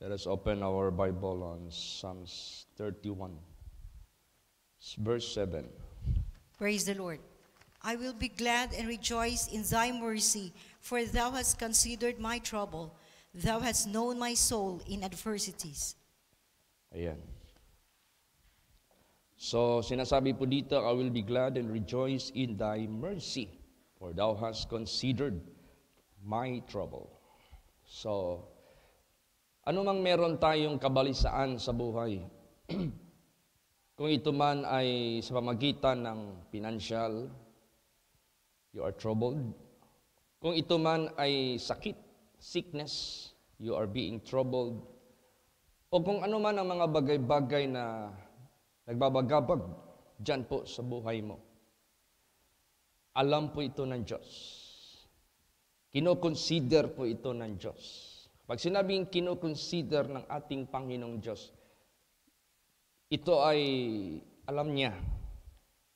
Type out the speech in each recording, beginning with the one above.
Let us open our Bible on Psalms 31, verse 7. Praise the Lord. I will be glad and rejoice in thy mercy, for thou hast considered my trouble. Thou hast known my soul in adversities. Ayan. So, sinasabi po dito, I will be glad and rejoice in thy mercy, for thou hast considered my trouble. So, ano mang meron tayong kabalisaan sa buhay, kung ito man ay sa pamagitan ng financial, you are troubled. Kung ito man ay sakit, sickness, you are being troubled. O kung ano man ang mga bagay-bagay na nagbabagabag dyan po sa buhay mo, alam po ito ng Diyos. Kinoconsider po ito ng Diyos. Pag sinabing kinoconsider ng ating Panginoong Diyos, ito ay alam niya.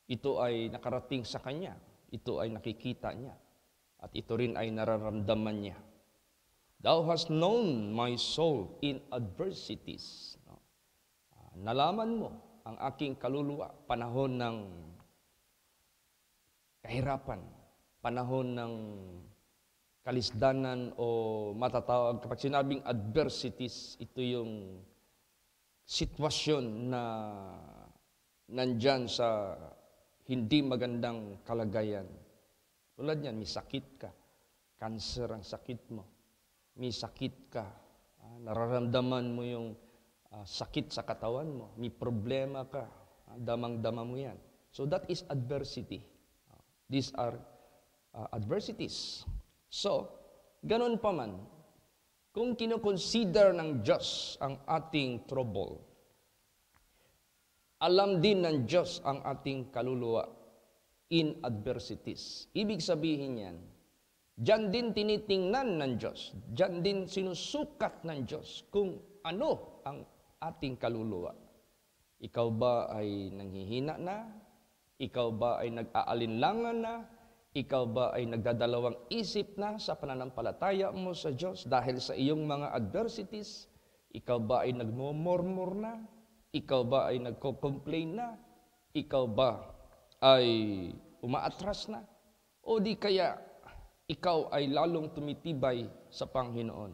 Ito ay nakarating sa Kanya. Ito ay nakikita niya. At ito rin ay nararamdaman niya. Thou hast known my soul in adversities. Nalaman mo ang aking kaluluwa, panahon ng kahirapan, panahon ng kalisdanan o matatawag. Kapag sinabing adversities, ito yung sitwasyon na nandyan sa hindi magandang kalagayan. Tulad niyan, may sakit ka, cancer ang sakit mo, may sakit ka, nararamdaman mo yung sakit sa katawan mo, may problema ka, damang-dama mo yan. So that is adversity. These are adversities. So, ganun pa man, kung kinoconsider ng Diyos ang ating trouble, alam din ng Diyos ang ating kaluluwa in adversities. Ibig sabihin yan, diyan din tinitingnan ng Diyos, diyan din sinusukat ng Diyos kung ano ang ating kaluluwa. Ikaw ba ay nanghihina na? Ikaw ba ay nag-aalinlangan na? Ikaw ba ay nagdadalawang isip na sa pananampalataya mo sa Diyos dahil sa iyong mga adversities? Ikaw ba ay nagmumurmur na? Ikaw ba ay nagko-complain na? Ikaw ba ay umaatras na? O di kaya ikaw ay lalong tumitibay sa Panginoon?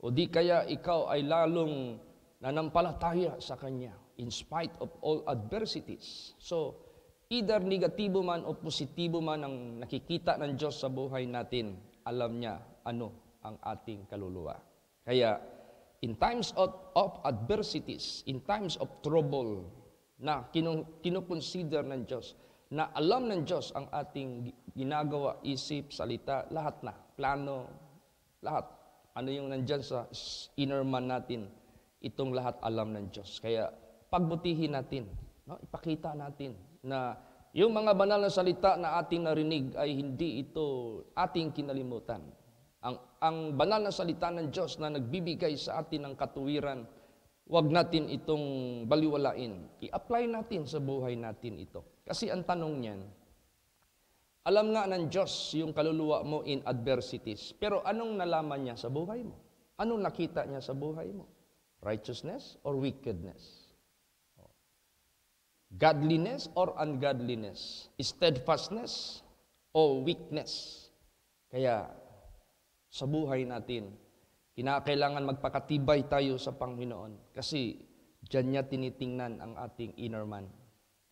O di kaya ikaw ay lalong nanampalataya sa Kanya in spite of all adversities? So, either negatibo man o positibo man ang nakikita ng Diyos sa buhay natin, alam niya ano ang ating kaluluwa. Kaya, in times of adversities, in times of trouble, na kinoconsider ng Diyos, na alam ng Diyos ang ating ginagawa, isip, salita, lahat na, plano, lahat. Ano yung nandyan sa inner man natin, itong lahat alam ng Diyos. Kaya, pagbutihin natin, no? Ipakita natin na yung mga banal na salita na ating narinig ay hindi ito ating kinalimutan. Ang banal na salita ng Diyos na nagbibigay sa atin ng katuwiran, huwag natin itong baliwalain. I-apply natin sa buhay natin ito. Kasi ang tanong niyan, alam nga ng Diyos yung kaluluwa mo in adversities, pero anong nalaman niya sa buhay mo? Anong nakita niya sa buhay mo? Righteousness or wickedness? Godliness or ungodliness? Steadfastness o weakness? Kaya sa buhay natin, kinakailangan magpakatibay tayo sa Panginoon kasi diyan niya tinitingnan ang ating inner man,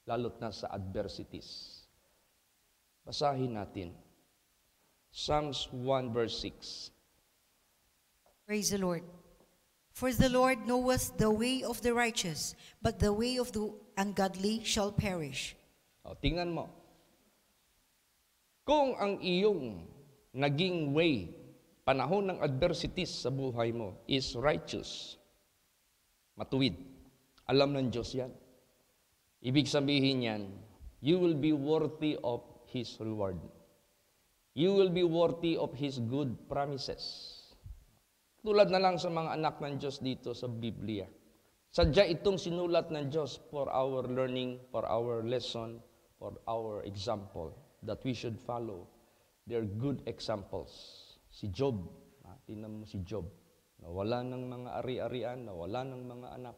lalo't na sa adversities. Basahin natin. Psalms 1 verse 6. Praise the Lord. For the Lord knoweth the way of the righteous, but the way of the ungodly shall perish. Tingnan mo. Kung ang iyong naging way, panahon ng adversities sa buhay mo is righteous, matuwid, alam ng Diyos yan. Ibig sabihin yan, you will be worthy of His reward. You will be worthy of His good promises. Tulad na lang sa mga anak ng Diyos dito sa Biblia. Sadya itong sinulat ng Diyos for our learning, for our lesson, for our example, that we should follow. They're good examples. Si Job, tingnan mo si Job. nawala ng mga ari-arian, nawala ng mga anak,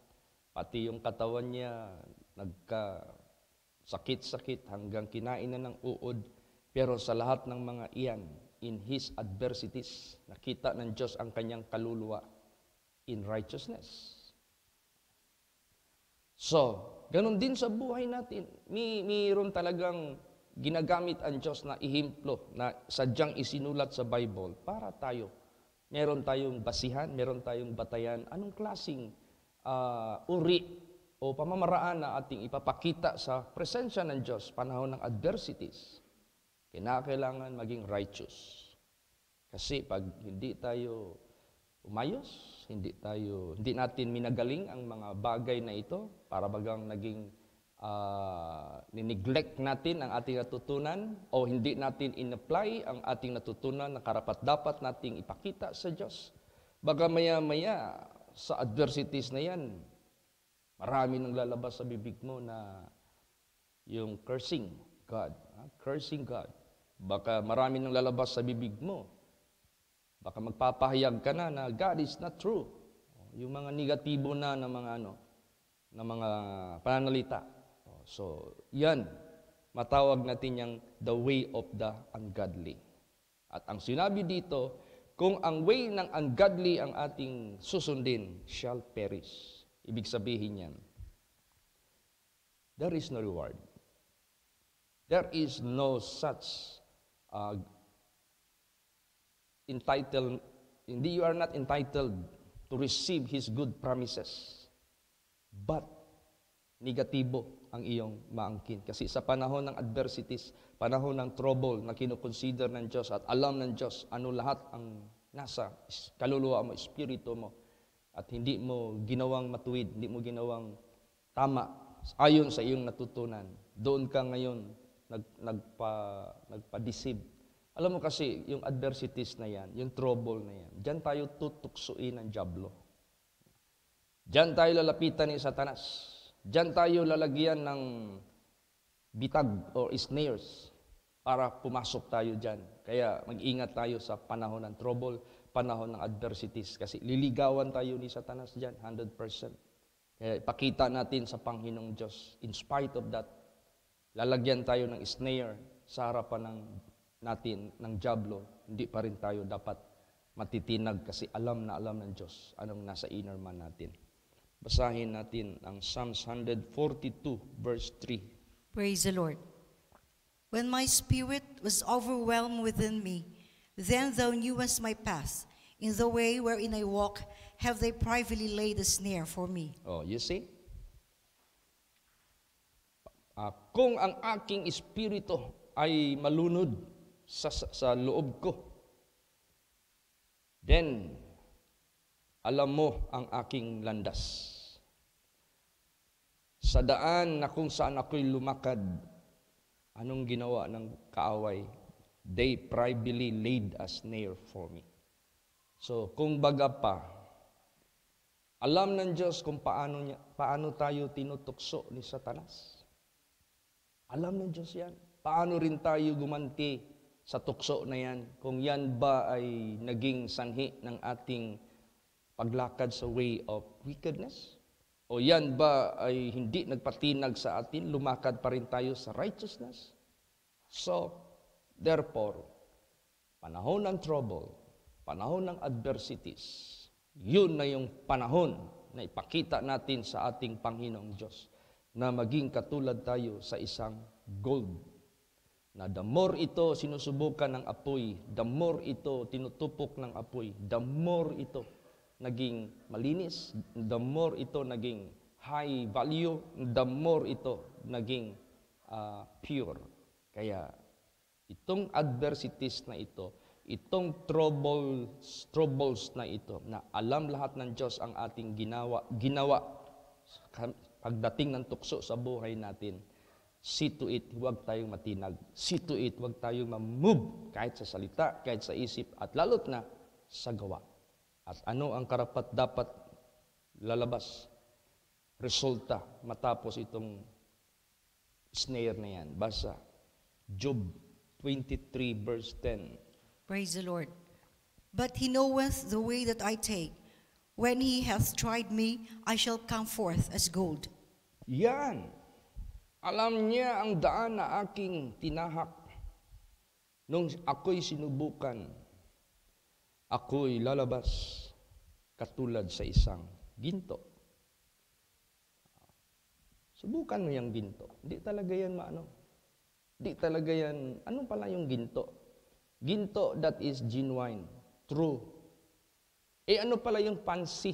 pati yung katawan niya nagka-sakit-sakit hanggang kinain na ng uod. Pero sa lahat ng mga iyan, in his adversities, nakita ng Diyos ang kanyang kaluluwa in righteousness. So, ganun din sa buhay natin. Mayroon talagang ginagamit ang Diyos na ihimplo na sadyang isinulat sa Bible para tayo. Meron tayong basihan, meron tayong batayan. Anong klaseng uri o pamamaraan na ating ipapakita sa presensya ng Diyos panahon ng adversities? Kinakailangan maging righteous. Kasi pag hindi tayo umayos, hindi natin minagaling ang mga bagay na ito, para bagang naging nineglect natin ang ating natutunan o hindi natin in-apply ang ating natutunan na karapat-dapat nating ipakita sa Diyos. Baga maya-maya sa adversities na yan, marami nang lalabas sa bibig mo na yung cursing God. Cursing God. Baka marami nang lalabas sa bibig mo. Baka magpapahayag ka na God is not true. Yung mga negatibo na mga pananalita. So, yan. Matawag natin yung the way of the ungodly. At ang sinabi dito, kung ang way ng ungodly ang ating susundin, shall perish. Ibig sabihin yan, there is no reward. There is no such you are not entitled to receive His good promises. But, negatibo ang iyong maangkin. Kasi sa panahon ng adversities, panahon ng trouble na kinukonsider ng Diyos at alam ng Diyos ano lahat ang nasa kaluluwa mo, espiritu mo, at hindi mo ginawang matuwid, hindi mo ginawang tama ayon sa iyong natutunan, doon ka ngayon nagpa-deceive. Alam mo kasi, yung adversities na yan, yung trouble na yan, diyan tayo tutuksuin ng dyablo. Diyan tayo lalapitan ni Satanas. Diyan tayo lalagyan ng bitag or snares para pumasok tayo diyan. Kaya mag-ingat tayo sa panahon ng trouble, panahon ng adversities. Kasi liligawan tayo ni Satanas diyan, 100%. Kaya ipakita natin sa Panginoong Diyos. In spite of that, lalagyan tayo ng snare sa harapan natin ng dyablo. Hindi pa rin tayo dapat matitinag kasi alam na alam ng Diyos anong nasa inner man natin. Basahin natin ang Psalms 142 verse 3. Praise the Lord. When my spirit was overwhelmed within me, then thou knewest my path. In the way wherein I walk, have they privately laid a snare for me. Oh, you see? Kung ang aking espiritu ay malunod sa loob ko, then alam mo ang aking landas. Sa daan na kung saan ako'y lumakad, anong ginawa ng kaaway? They privately laid a snare for me. So, kung baga pa, alam ng Diyos kung paano tayo tinutukso ni Satanas. Alam ng Diyos yan. Paano rin tayo gumanti sa tukso na yan? Kung yan ba ay naging sanhi ng ating paglakad sa way of wickedness? O yan ba ay hindi nagpatinag sa atin, lumakad pa rin tayo sa righteousness? So, therefore, panahon ng trouble, panahon ng adversities, yun na yung panahon na ipakita natin sa ating Panginoong Diyos na maging katulad tayo sa isang gold. Na the more ito sinusubukan ng apoy, the more ito tinutupok ng apoy, the more ito naging malinis, the more ito naging high value, the more ito naging pure. Kaya itong adversities na ito, itong troubles na ito, na alam lahat ng Diyos ang ating ginawa pagdating ng tukso sa buhay natin, see to it, huwag tayong matinag. See to it, huwag tayong ma-move kahit sa salita, kahit sa isip, at lalot na sa gawa. At ano ang karapat dapat lalabas? Resulta matapos itong snare na yan. Basa, Job 23 verse 10. Praise the Lord. But He knoweth the way that I take. When he hath tried me, I shall come forth as gold. Yan. Alam niya ang daan na aking tinahak. Nung ako'y sinubukan, ako'y lalabas katulad sa isang ginto. Subukan mo yung ginto. Hindi talaga yan maano. Hindi talaga yan. Ano pala yung ginto? Ginto that is genuine, true. Ano pala yung pansi?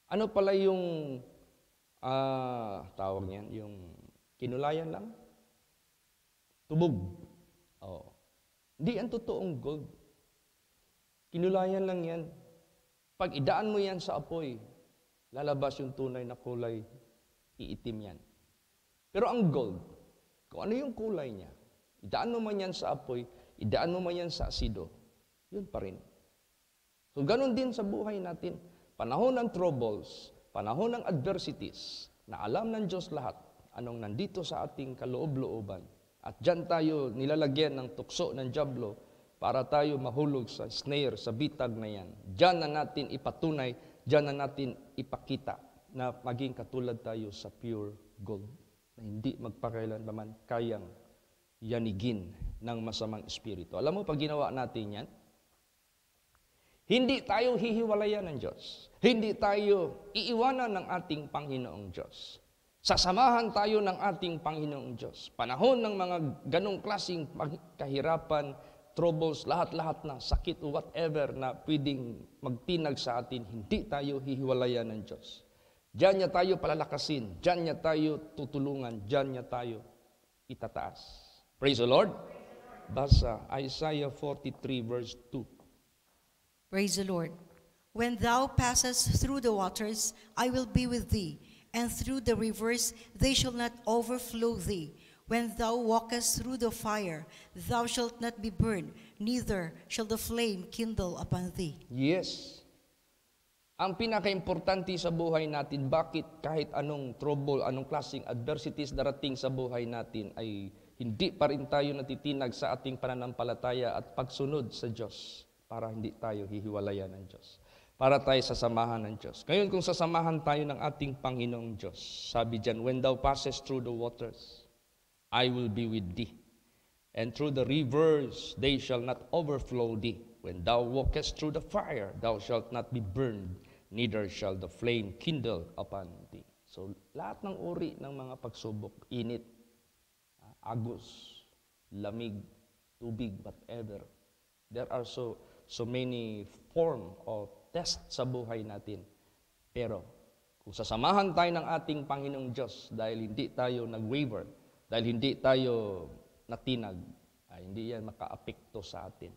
Ano pala yung tawag niyan? Yung kinulayan lang? Tubog. Oh. Hindi ang totoong gold. Kinulayan lang yan. Pag idaan mo yan sa apoy, lalabas yung tunay na kulay, iitim yan. Pero ang gold, kung ano yung kulay niya, idaan mo man yan sa apoy, idaan mo man yan sa asido, yun pa rin. So ganun din sa buhay natin. Panahon ng troubles, panahon ng adversities, na alam ng Diyos lahat, anong nandito sa ating kaloob-looban. At dyan tayo nilalagyan ng tukso ng dyablo para tayo mahulog sa snare, sa bitag na yan. Dyan na natin ipatunay, dyan na natin ipakita na maging katulad tayo sa pure gold, na hindi magpakailanman kayang yanigin ng masamang espiritu. Alam mo, pag ginawa natin yan, hindi tayo hihiwalayan ng Diyos. Hindi tayo iiwanan ng ating Panginoong Diyos. Sasamahan tayo ng ating Panginoong Diyos. Panahon ng mga ganong klaseng kahirapan, troubles, lahat-lahat na sakit o whatever na pwedeng magtinag sa atin, hindi tayo hihiwalayan ng Diyos. Diyan niya tayo palalakasin, diyan niya tayo tutulungan, diyan niya tayo itataas. Praise the Lord. Basa Isaiah 43 verse 2. Praise the Lord. When thou passest through the waters, I will be with thee, and through the rivers, they shall not overflow thee. When thou walkest through the fire, thou shalt not be burned, neither shall the flame kindle upon thee. Yes. Ang pinaka-importante sa buhay natin, bakit kahit anong trouble, anong klaseng adversities darating sa buhay natin, ay hindi pa rin tayo natitinag sa ating pananampalataya at pagsunod sa Diyos, para hindi tayo hihiwalayan ng Diyos. Para tayo sasamahan ng Diyos. Ngayon, kung sasamahan tayo ng ating Panginoong Diyos, sabi dyan, when thou passest through the waters, I will be with thee. And through the rivers, they shall not overflow thee. When thou walkest through the fire, thou shalt not be burned, neither shall the flame kindle upon thee. So, lahat ng uri ng mga pagsubok, init, agos, lamig, tubig, whatever. There are so many form of test sa buhay natin. Pero, kung sasamahan tayo ng ating Panginoong Diyos dahil hindi tayo nag-waver, dahil hindi tayo natinag, ay hindi yan maka-apekto sa atin.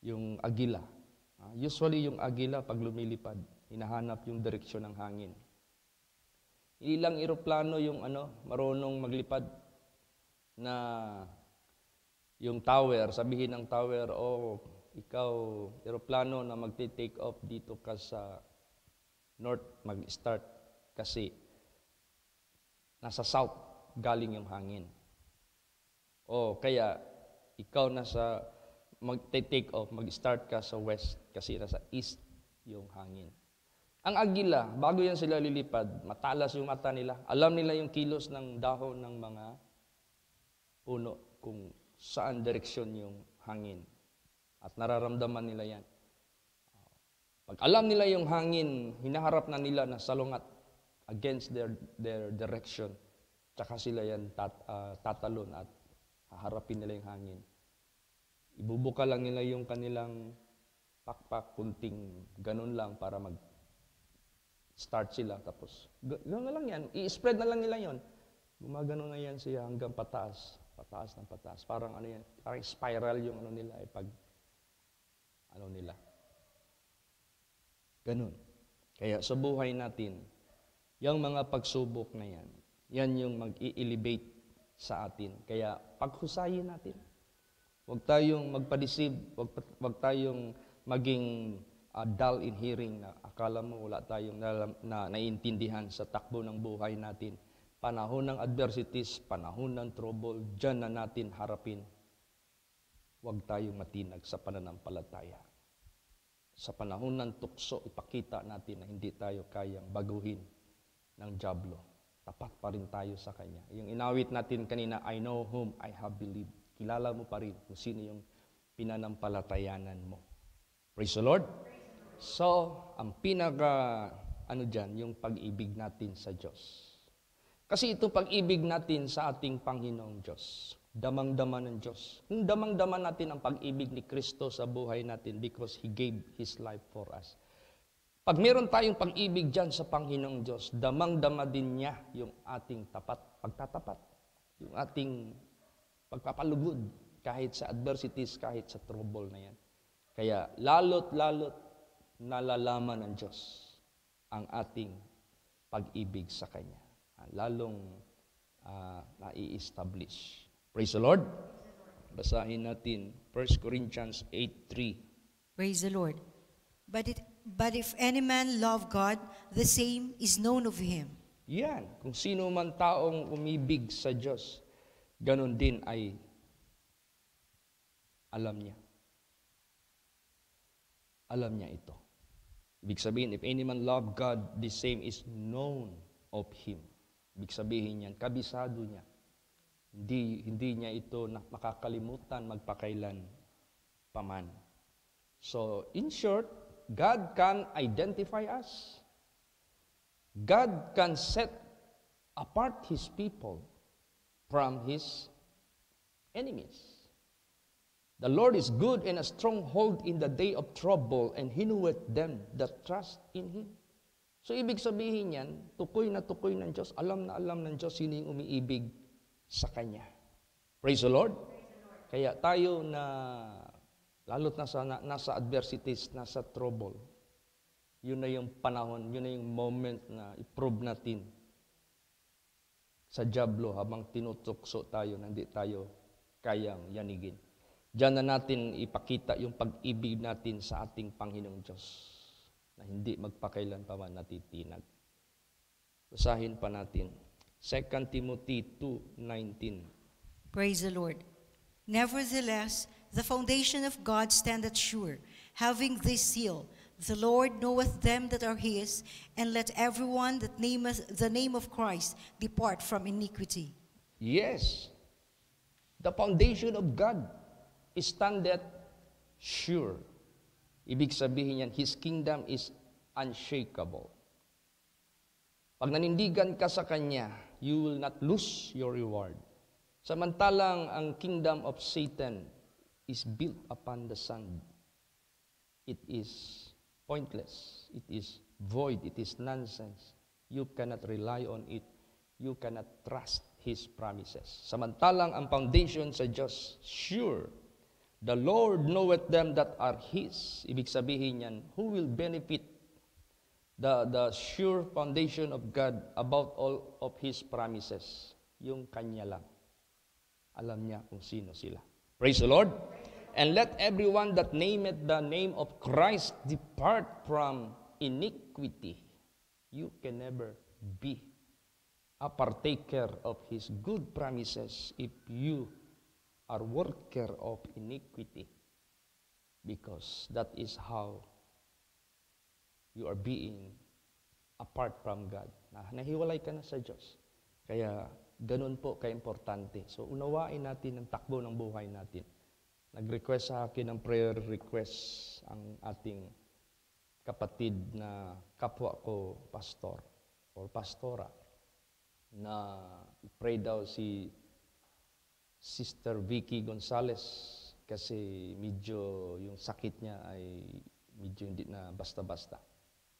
Yung agila. Usually yung agila pag lumilipad, hinahanap yung direksyon ng hangin. Ilang eroplano yung marunong maglipad na yung tower, sabihin ng tower, ikaw, eroplano na magti-take off dito ka sa north, mag-start kasi nasa south galing yung hangin. O kaya, ikaw nasa mag-take off, mag-start ka sa west kasi nasa east yung hangin. Ang agila, bago yan sila lilipad, matalas yung mata nila. Alam nila yung kilos ng dahon ng mga puno kung saan direksyon yung hangin. At nararamdaman nila yan. Pag alam nila yung hangin, hinaharap na nila na salungat against their direction, tsaka sila yan tatalon at haharapin nila yung hangin. Ibubuka lang nila yung kanilang pakpak, kunting ganun lang para mag-start sila. Tapos, gano'n na lang yan. I-spread na lang nila yon. Gumagano na yan siya hanggang pataas. Pataas ng pataas. Parang yan, parang spiral yung nila pag nila. Ganun. Kaya sa buhay natin, yung mga pagsubok na yan, yan yung mag-i-elevate sa atin. Kaya paghusayin natin. Huwag tayong magpa-deceive, huwag tayong maging dull in hearing na akala mo wala tayong naiintindihan sa takbo ng buhay natin. Panahon ng adversities, panahon ng trouble, dyan na natin harapin. Huwag tayong matinag sa pananampalataya. Sa panahon ng tukso, ipakita natin na hindi tayo kayang baguhin ng dyablo. Tapat pa rin tayo sa Kanya. Yung inawit natin kanina, I know whom I have believed. Kilala mo pa rin kung sino yung pinanampalatayanan mo. Praise the Lord. So, ang yung pag-ibig natin sa Diyos. Kasi ito pag-ibig natin sa ating Panginoong Diyos. Damang-dama ng Diyos. Kung damang-dama natin ang pag-ibig ni Kristo sa buhay natin because He gave His life for us. Pag meron tayong pag-ibig dyan sa Panginoong Diyos, damang-dama din niya yung ating pagtatapat. Yung ating pagpapalugod kahit sa adversities, kahit sa trouble na yan. Kaya lalo't nalalaman ng Diyos ang ating pag-ibig sa Kanya. Lalong nai-establish. Praise the Lord. Basahin natin 1 Corinthians 8:3. Praise the Lord. But if any man love God, the same is known of him. Yan. Kung sino man taong umibig sa Diyos, ganun din ay alam niya. Alam niya ito. Ibig sabihin, if any man love God, the same is known of Him. Ibig sabihin yan, kabisado niya. Hindi niya ito makakalimutan magpakailan paman. So, in short, God can identify us. God can set apart His people from His enemies. The Lord is good and a stronghold in the day of trouble, and He knoweth them that trust in Him. So, ibig sabihin yan, tukoy na tukoy ng Diyos, alam na alam ng Diyos sino yung umiibig sa Kanya. Praise the Lord. Kaya tayo na, lalo't nasa adversities, nasa trouble, yun na yung panahon, yun na yung moment na i-prove natin sa dyablo habang tinutukso tayo na hindi tayo kayang yanigin. Diyan na natin ipakita yung pag-ibig natin sa ating Panginoong Diyos na hindi magpakailan pa man natitinag. Basahin pa natin. 2 Timothy 2:19. Praise the Lord. Nevertheless, the foundation of God standeth sure, having this seal, the Lord knoweth them that are his, and let everyone that nameth the name of Christ depart from iniquity. Yes, the foundation of God standeth sure. Ibig sabihin yan, His kingdom is unshakable. Pag nanindigan ka sa Kanya, you will not lose your reward. Samantalang ang kingdom of Satan is built upon the sand. It is pointless. It is void. It is nonsense. You cannot rely on it. You cannot trust His promises. Samantalang ang foundation sa Diyos, sure. The Lord knoweth them that are His. Ibig sabihin yan, who will benefit the sure foundation of God about all of His promises? Yung Kanya lang. Alam niya kung sino sila. Praise the Lord. And let everyone that nameth the name of Christ depart from iniquity. You can never be a partaker of His good promises if you are worker of iniquity, because that is how you are being apart from God. Nahiwalay ka na sa Diyos. Kaya ganun po ka-importante. So unawain natin ang takbo ng buhay natin. Nag-request sa akin ng prayer request ang ating kapatid na kapwa ko pastor or pastora na pray daw si Sister Vicky Gonzales kasi medyo yung sakit niya ay medyo hindi na basta-basta.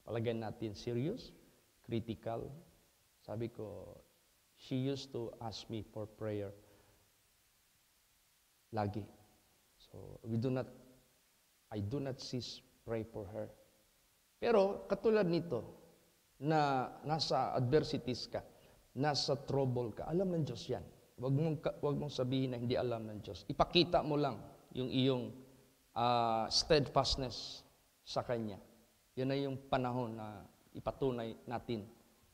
Palagyan natin serious, critical. Sabi ko, she used to ask me for prayer lagi. So, I do not cease pray for her. Pero katulad nito, na nasa adversities ka, nasa trouble ka, alam ng Diyos yan. Wag mong sabihin na hindi alam ng Diyos. Ipakita mo lang yung iyong steadfastness sa Kanya. Yan na yung panahon na ipatunay natin,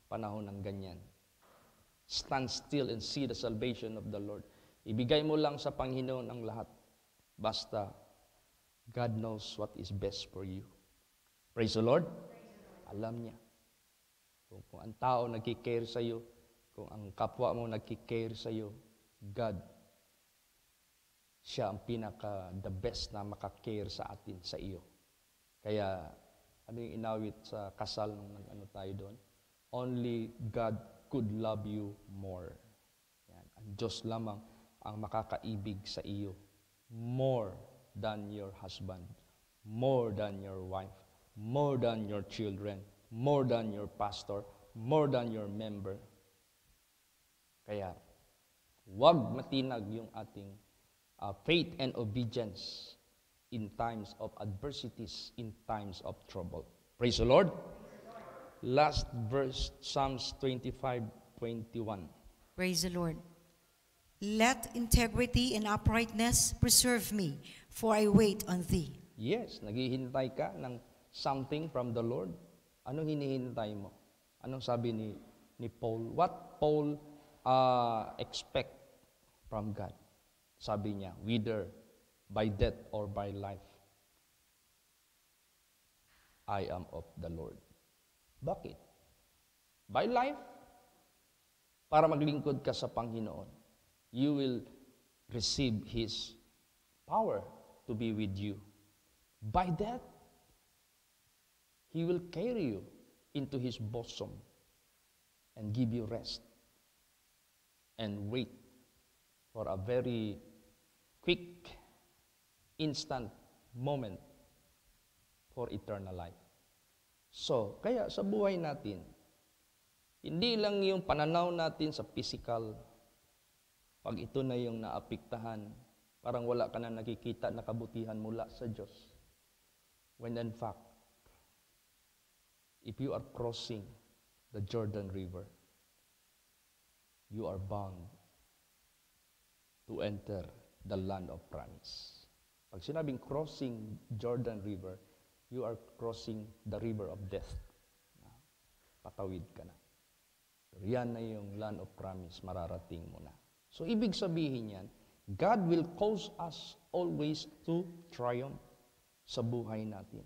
panahon ng ganyan. Stand still and see the salvation of the Lord. Ibigay mo lang sa Panginoon ang lahat. Basta, God knows what is best for you. Praise the Lord. Alam niya. Kung ang tao nagkikare sa iyo, kung ang kapwa mo nagkikare sa iyo, God, siya ang the best na makakare sa atin, sa iyo. Kaya, ano yung inawit sa kasal nung ano tayo doon? Only God could love you more. Yan. Ang Diyos lamang ang makakaibig sa iyo more than your husband, more than your wife, more than your children, more than your pastor, more than your member. Kaya, huwag matinag yung ating faith and obedience in times of adversities, in times of trouble. Praise the Lord. Last verse, Psalms 25:21. Praise the Lord. Let integrity and uprightness preserve me, for I wait on thee. Yes, naghihintay ka ng something from the Lord. Anong hinihintay mo? Anong sabi ni Paul? What Paul expect from God? Sabi niya, whether by death or by life, I am of the Lord. Bakit? By life, para maglingkod ka sa Panginoon, you will receive His power to be with you. By death, He will carry you into His bosom and give you rest and wait for a very quick, instant moment for eternal life. So, kaya sa buhay natin, hindi lang yung pananaw natin sa physical, pag ito na yung naapektahan, parang wala ka na nakikita na kabutihan mula sa Diyos. When in fact, if you are crossing the Jordan River, you are bound to enter the land of promise. Pag sinabing crossing Jordan River, you are crossing the river of death. Patawid ka na. Pero yan na yung land of promise, mararating mo na. So, ibig sabihin yan, God will cause us always to triumph sa buhay natin.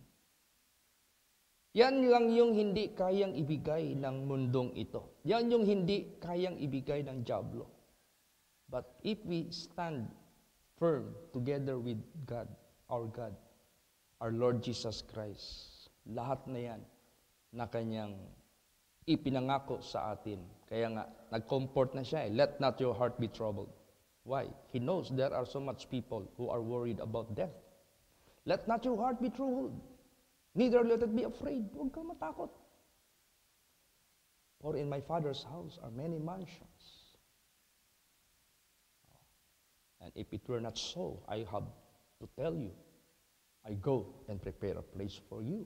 Yan lang yung hindi kayang ibigay ng mundong ito. Yan yung hindi kayang ibigay ng dyablo. But if we stand firm together with God, our Lord Jesus Christ, lahat na yan na Kanyang ipinangako sa atin. Kaya nga, nag-comfort na siya. Let not your heart be troubled. Why? He knows there are so much people who are worried about death. Let not your heart be troubled. Neither let it be afraid. Huwag kang matakot. For in my Father's house are many mansions. And if it were not so, I have to tell you, I go and prepare a place for you.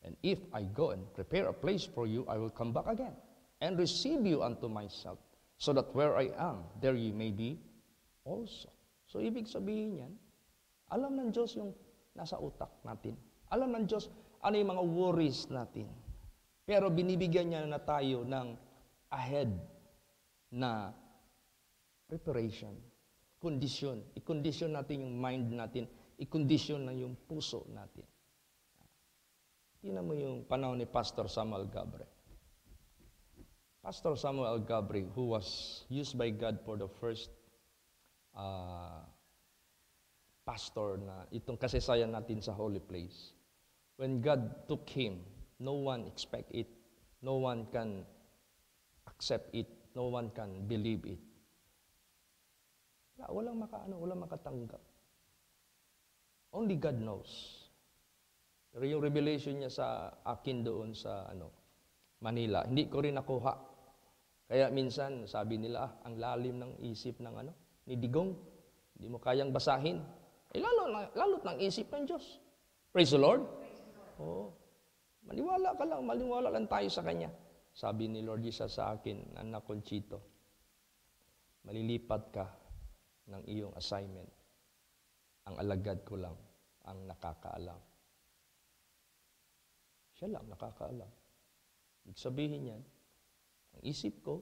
And if I go and prepare a place for you, I will come back again and receive you unto myself, so that where I am, there you may be also. So, ibig sabihin yan, alam ng Diyos yung nasa utak natin. Alam ng Diyos ano yung mga worries natin. Pero binibigyan niya na tayo ng ahead na preparation, kondisyon. I-condition natin yung mind natin, i-condition na yung puso natin. Tingnan mo yung panahon ni Pastor Samuel Gabre. Pastor Samuel Gabre, who was used by God for the first pastor na itong kasaysayan natin sa holy place. When God took him, no one expect it, no one can accept it, no one can believe it. Walang makatanggap. Only God knows. Pero yung revelation niya sa akin doon sa Manila, hindi ko rin nakuha. Kaya minsan, sabi nila, ang lalim ng isip ng ni Digong, hindi mo kayang basahin. Lalo't ng isip ng Diyos. Praise the Lord. Oo. Maniwala lang tayo sa Kanya. Sabi ni Lord Jesus sa akin, anak Conchito, malilipat ka ng iyong assignment. Ang alagad ko lang ang nakakaalam. Siya lang nakakaalam. Ibig sabihin yan, ang isip ko,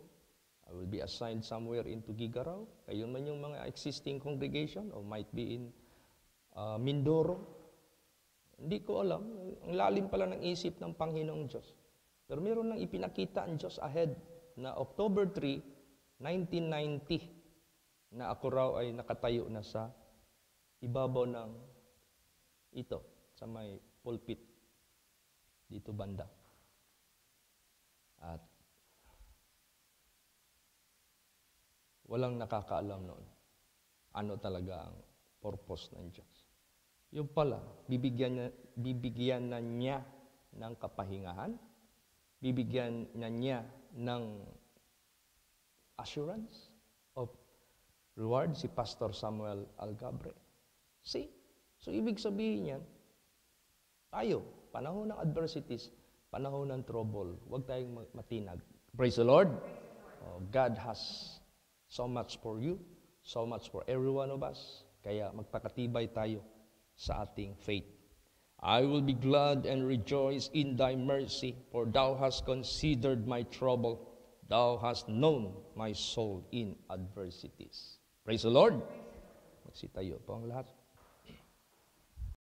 I will be assigned somewhere into Gigaraw. Kayon man yung mga existing congregation or might be in Mindoro. Hindi ko alam. Ang lalim pala ng isip ng Panginoong Diyos. Pero meron nang ipinakita ang Diyos ahead na October 3, 1990, na ako raw ay nakatayo na sa ibabaw ng ito, sa may pulpit, dito banda. At walang nakakaalam noon ano talaga ang purpose ng Diyos. Yung pala, bibigyan na niya ng kapahingahan, bibigyan na niya ng assurance of reward si Pastor Samuel Algabre. See? So, ibig sabihin yan, tayo, panahon ng adversities, panahon ng trouble, huwag tayong matinag. Praise the Lord. Oh, God has so much for you, so much for every one of us. Kaya magpakatibay tayo sa ating faith. I will be glad and rejoice in thy mercy, for thou hast considered my trouble. Thou hast known my soul in adversities. Praise the Lord. Magsitayo po ang lahat.